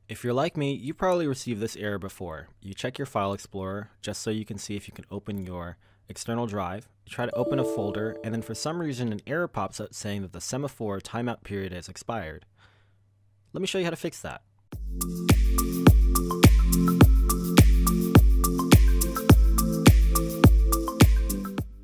If you're like me, you probably received this error before. You check your file explorer just so you can see if you can open your external drive. You try to open a folder, and then for some reason an error pops up saying that the Semaphore timeout period has expired. Let me show you how to fix that.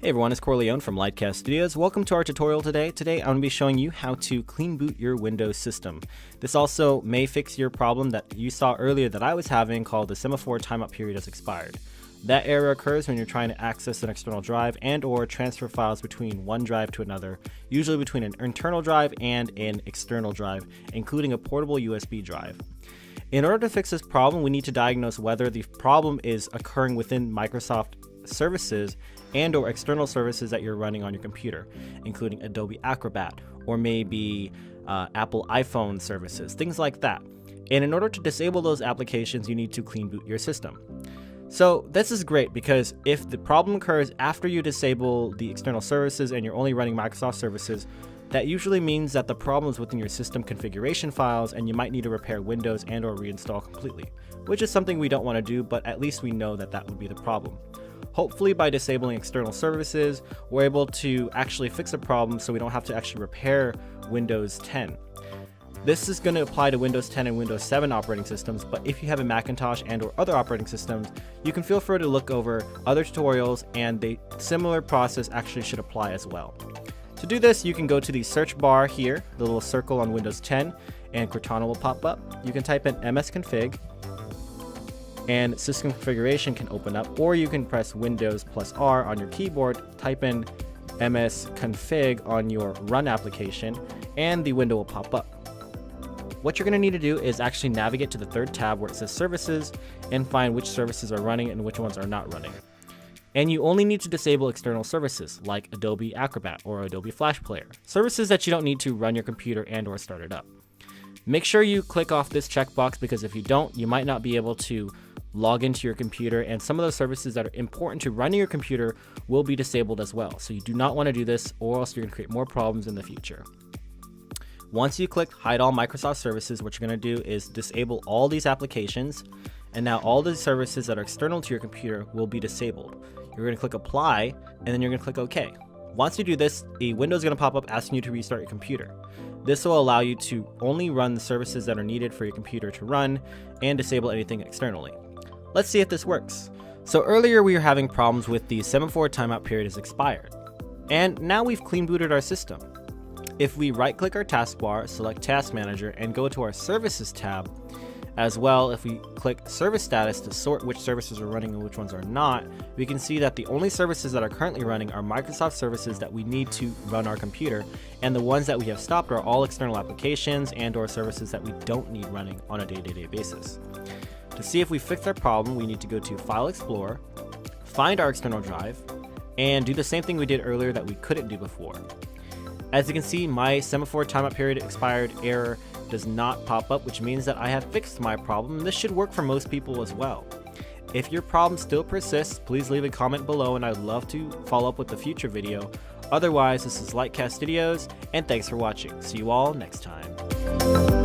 Hey everyone, it's Corleone from Lightcast Studios. Welcome to our tutorial today. Today I'm going to be showing you how to clean boot your Windows system. This also may fix your problem that you saw earlier that I was having called the Semaphore timeout period has expired. That error occurs when you're trying to access an external drive and or transfer files between one drive to another, usually between an internal drive and an external drive, including a portable USB drive. In order to fix this problem, we need to diagnose whether the problem is occurring within Microsoft services and or external services that you're running on your computer, including Adobe Acrobat or maybe Apple iPhone services, things like that. And in order to disable those applications, you need to clean boot your system. So this is great because if the problem occurs after you disable the external services and you're only running Microsoft services, that usually means that the problem is within your system configuration files and you might need to repair Windows and or reinstall completely, which is something we don't want to do, but at least we know that that would be the problem. Hopefully by disabling external services, we're able to actually fix a problem so we don't have to actually repair Windows 10. This is going to apply to Windows 10 and Windows 7 operating systems, but if you have a Macintosh and or other operating systems, you can feel free to look over other tutorials and the similar process actually should apply as well. To do this, you can go to the search bar here, the little circle on Windows 10, and Cortana will pop up. You can type in msconfig, and system configuration can open up, or you can press Windows plus R on your keyboard, type in msconfig on your run application, and the window will pop up. What you're going to need to do is actually navigate to the third tab where it says services and find which services are running and which ones are not running. And you only need to disable external services like Adobe Acrobat or Adobe Flash Player, services that you don't need to run your computer and or start it up. Make sure you click off this checkbox because if you don't, you might not be able to log into your computer, and some of those services that are important to running your computer will be disabled as well. So you do not want to do this, or else you're going to create more problems in the future. Once you click hide all Microsoft services, what you're going to do is disable all these applications, and now all the services that are external to your computer will be disabled. You're going to click apply, and then you're going to click OK. Once you do this, a window is going to pop up asking you to restart your computer. This will allow you to only run the services that are needed for your computer to run and disable anything externally. Let's see if this works. So earlier we were having problems with the Semaphore timeout period has expired. And now we've clean booted our system. If we right click our taskbar, select Task Manager, and go to our Services tab, as well if we click Service Status to sort which services are running and which ones are not, we can see that the only services that are currently running are Microsoft services that we need to run our computer, and the ones that we have stopped are all external applications and or services that we don't need running on a day-to-day basis. To see if we fixed our problem, we need to go to File Explorer, find our external drive, and do the same thing we did earlier that we couldn't do before. As you can see, my Semaphore timeout period expired error does not pop up, which means that I have fixed my problem. This should work for most people as well. If your problem still persists, please leave a comment below and I'd love to follow up with a future video. Otherwise, this is Lightcast Studios, and thanks for watching. See you all next time.